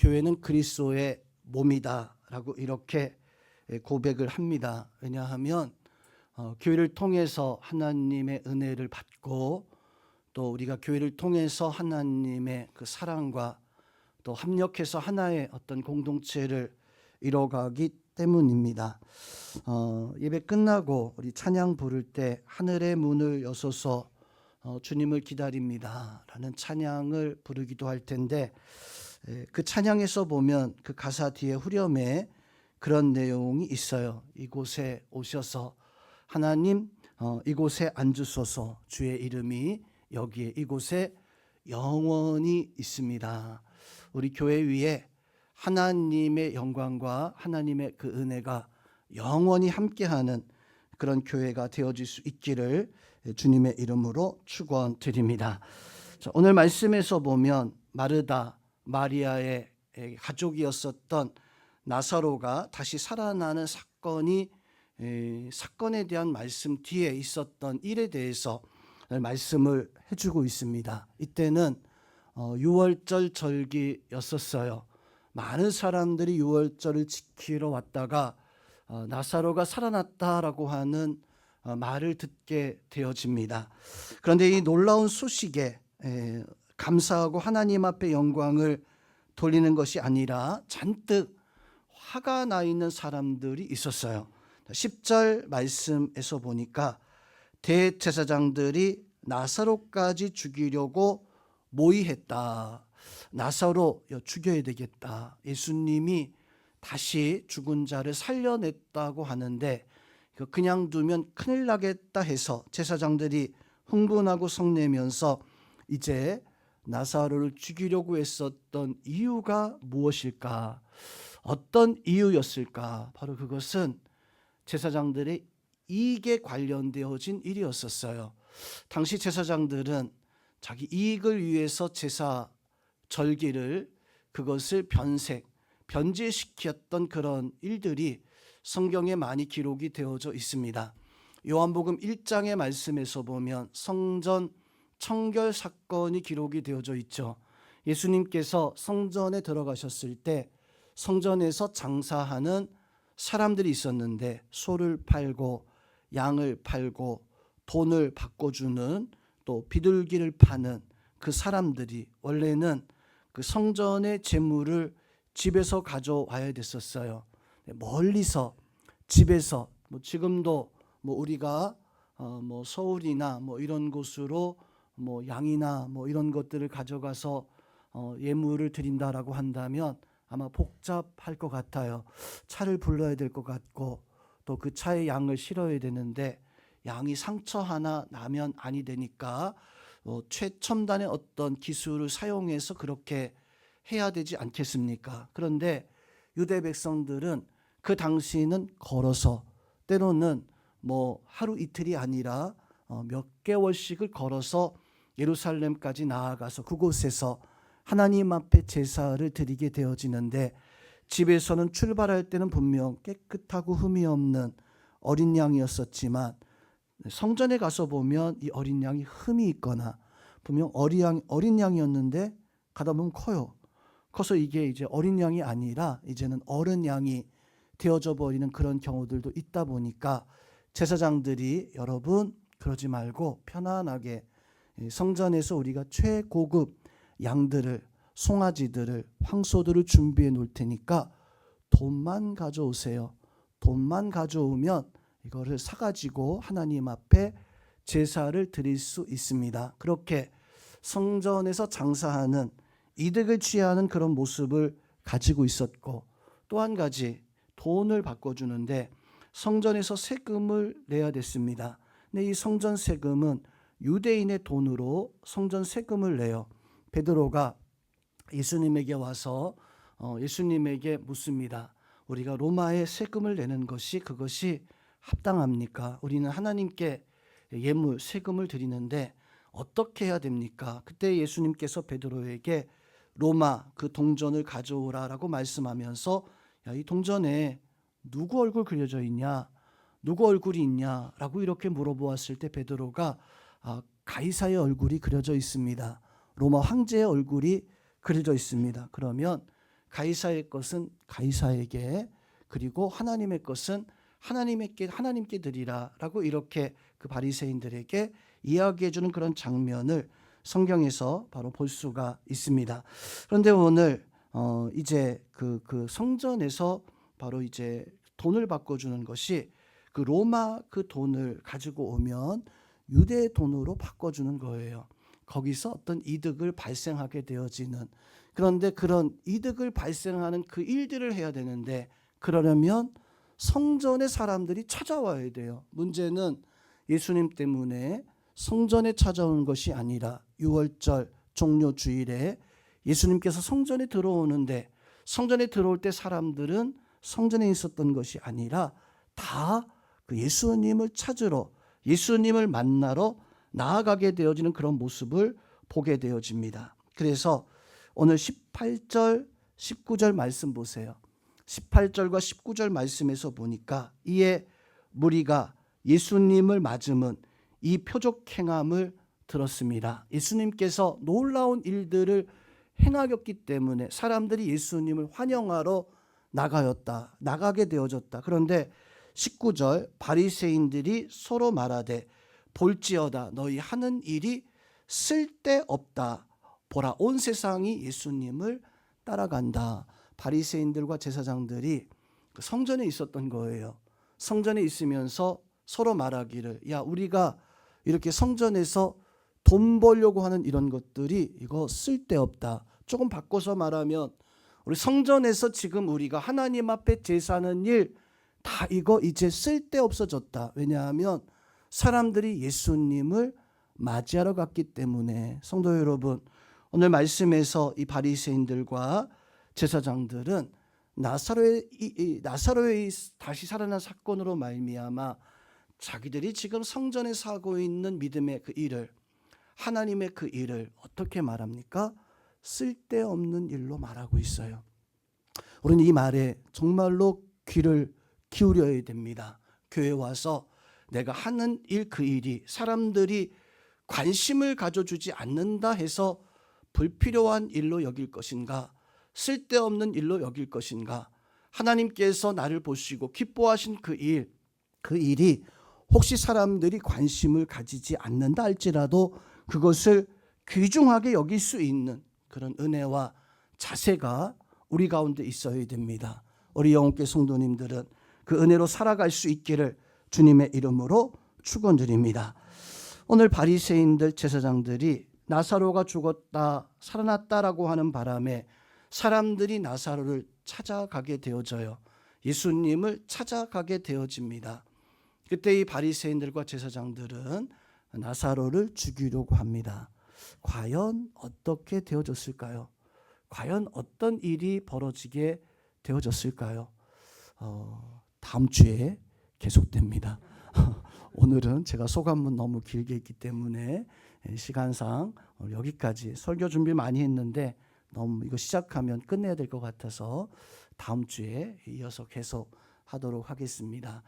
교회는 그리스도의 몸이다라고 이렇게 고백을 합니다. 왜냐하면 교회를 통해서 하나님의 은혜를 받고 또 우리가 교회를 통해서 하나님의 그 사랑과 또 합력해서 하나의 어떤 공동체를 이뤄가기 때문입니다. 예배 끝나고 우리 찬양 부를 때 하늘의 문을 여소서 주님을 기다립니다 라는 찬양을 부르기도 할 텐데, 그 찬양에서 보면 그 가사 뒤에 후렴에 그런 내용이 있어요. 이곳에 오셔서 하나님 이곳에 앉으소서, 주의 이름이 여기에 이곳에 영원히 있습니다. 우리 교회 위에 하나님의 영광과 하나님의 그 은혜가 영원히 함께하는 그런 교회가 되어질 수 있기를 주님의 이름으로 축원드립니다. 오늘 말씀에서 보면 마르다 마리아의 가족이었었던 나사로가 다시 살아나는 사건에 대한 말씀 뒤에 있었던 일에 대해서 말씀을 해주고 있습니다. 이때는 유월절 절기였었어요. 많은 사람들이 유월절을 지키러 왔다가 나사로가 살아났다라고 하는 말을 듣게 되어집니다. 그런데 이 놀라운 소식에 감사하고 하나님 앞에 영광을 돌리는 것이 아니라 잔뜩 화가 나 있는 사람들이 있었어요. 10절 말씀에서 보니까 대제사장들이 나사로까지 죽이려고 모의했다. 나사로 죽여야 되겠다. 예수님이 다시 죽은 자를 살려냈다고 하는데 그냥 두면 큰일 나겠다 해서 제사장들이 흥분하고 성내면서 이제 나사로를 죽이려고 했었던 이유가 무엇일까? 어떤 이유였을까? 바로 그것은 제사장들의 이익에 관련되어진 일이었었어요. 당시 제사장들은 자기 이익을 위해서 제사 절기를 그것을 변제시켰던 그런 일들이 성경에 많이 기록이 되어져 있습니다. 요한복음 1장의 말씀에서 보면 성전 청결 사건이 기록이 되어져 있죠. 예수님께서 성전에 들어가셨을 때 성전에서 장사하는 사람들이 있었는데 소를 팔고 양을 팔고 돈을 바꿔주는 또 비둘기를 파는 그 사람들이 원래는 그 성전의 재물을 집에서 가져와야 됐었어요. 멀리서 집에서 지금도 우리가 서울이나 이런 곳으로 양이나 이런 것들을 가져가서 예물을 드린다라고 한다면 아마 복잡할 것 같아요. 차를 불러야 될 것 같고 또 그 차에 양을 실어야 되는데 양이 상처 하나 나면 아니 되니까 최첨단의 어떤 기술을 사용해서 그렇게 해야 되지 않겠습니까? 그런데 유대 백성들은 그 당시는 걸어서 때로는 하루 이틀이 아니라 몇 개월씩을 걸어서 예루살렘까지 나아가서 그곳에서 하나님 앞에 제사를 드리게 되어지는데, 집에서는 출발할 때는 분명 깨끗하고 흠이 없는 어린 양이었었지만 성전에 가서 보면 이 어린 양이 흠이 있거나 분명 어린 양이었는데 가다 보면 커서 이게 이제 어린 양이 아니라 이제는 어른 양이 되어져 버리는 그런 경우들도 있다 보니까 제사장들이 여러분 그러지 말고 편안하게 성전에서 우리가 최고급 양들을 송아지들을 황소들을 준비해 놓을 테니까 돈만 가져오세요. 돈만 가져오면 이거를 사가지고 하나님 앞에 제사를 드릴 수 있습니다. 그렇게 성전에서 장사하는 이득을 취하는 그런 모습을 가지고 있었고, 또 한 가지 돈을 바꿔주는데 성전에서 세금을 내야 됐습니다. 근데 이 성전 세금은 유대인의 돈으로 성전 세금을 내요. 베드로가 예수님에게 와서 예수님에게 묻습니다. 우리가 로마에 세금을 내는 그것이 합당합니까? 우리는 하나님께 예물 세금을 드리는데 어떻게 해야 됩니까? 그때 예수님께서 베드로에게 로마 그 동전을 가져오라라고 말씀하면서 이 동전에 누구 얼굴 그려져 있냐? 누구 얼굴이 있냐라고 이렇게 물어보았을 때 베드로가 가이사의 얼굴이 그려져 있습니다. 로마 황제의 얼굴이 그려져 있습니다. 그러면 가이사의 것은 가이사에게, 그리고 하나님의 것은 하나님께 드리라라고 이렇게 그 바리새인들에게 이야기해 주는 그런 장면을 성경에서 바로 볼 수가 있습니다. 그런데 오늘 이제 그 성전에서 바로 이제 돈을 바꿔주는 것이 그 로마 그 돈을 가지고 오면 유대 돈으로 바꿔주는 거예요. 거기서 어떤 이득을 발생하게 되어지는, 그런데 그런 이득을 발생하는 그 일들을 해야 되는데, 그러려면 성전에 사람들이 찾아와야 돼요. 문제는 예수님 때문에 성전에 찾아오는 것이 아니라 유월절 종료 주일에 예수님께서 성전에 들어오는데, 성전에 들어올 때 사람들은 성전에 있었던 것이 아니라 다 그 예수님을 찾으러, 예수님을 만나러 나아가게 되어지는 그런 모습을 보게 되어집니다. 그래서 오늘 18절 19절 말씀 보세요. 18절과 19절 말씀에서 보니까 이에 무리가 예수님을 맞음은 이 표적 행함을 들었습니다. 예수님께서 놀라운 일들을 행하였기 때문에 사람들이 예수님을 환영하러 나가게 되어졌다. 그런데 19절 바리새인들이 서로 말하되 볼지어다 너희 하는 일이 쓸데없다. 보라 온 세상이 예수님을 따라간다. 바리새인들과 제사장들이 성전에 있었던 거예요. 성전에 있으면서 서로 말하기를, 야 우리가 이렇게 성전에서 돈 벌려고 하는 이런 것들이 이거 쓸데없다. 조금 바꿔서 말하면 우리 성전에서 지금 우리가 하나님 앞에 제사하는 일 다 이거 이제 쓸데없어졌다. 왜냐하면 사람들이 예수님을 맞이하러 갔기 때문에. 성도 여러분, 오늘 말씀에서 이 바리새인들과 제사장들은 나사로의 다시 살아난 사건으로 말미암아 자기들이 지금 성전에서 하고 있는 믿음의 그 일을, 하나님의 그 일을 어떻게 말합니까? 쓸데없는 일로 말하고 있어요. 우리는 이 말에 정말로 귀를 기울여야 됩니다. 교회 와서 내가 하는 일, 그 일이 사람들이 관심을 가져주지 않는다 해서 불필요한 일로 여길 것인가, 쓸데없는 일로 여길 것인가, 하나님께서 나를 보시고 기뻐하신 그 일이 혹시 사람들이 관심을 가지지 않는다 할지라도 그것을 귀중하게 여길 수 있는 그런 은혜와 자세가 우리 가운데 있어야 됩니다. 우리 영혼께 성도님들은 그 은혜로 살아갈 수 있기를 주님의 이름으로 축원드립니다. 오늘 바리새인들 제사장들이 나사로가 죽었다 살아났다라고 하는 바람에 사람들이 나사로를 찾아가게 되어져요. 예수님을 찾아가게 되어집니다. 그때 이 바리새인들과 제사장들은 나사로를 죽이려고 합니다. 과연 어떻게 되어졌을까요? 과연 어떤 일이 벌어지게 되어졌을까요? 다음 주에 계속됩니다. 오늘은 제가 소감문 너무 길게 했기 때문에 시간상 여기까지, 설교 준비 많이 했는데 너무 이거 시작하면 끝내야 될 것 같아서 다음 주에 이어서 계속 하도록 하겠습니다.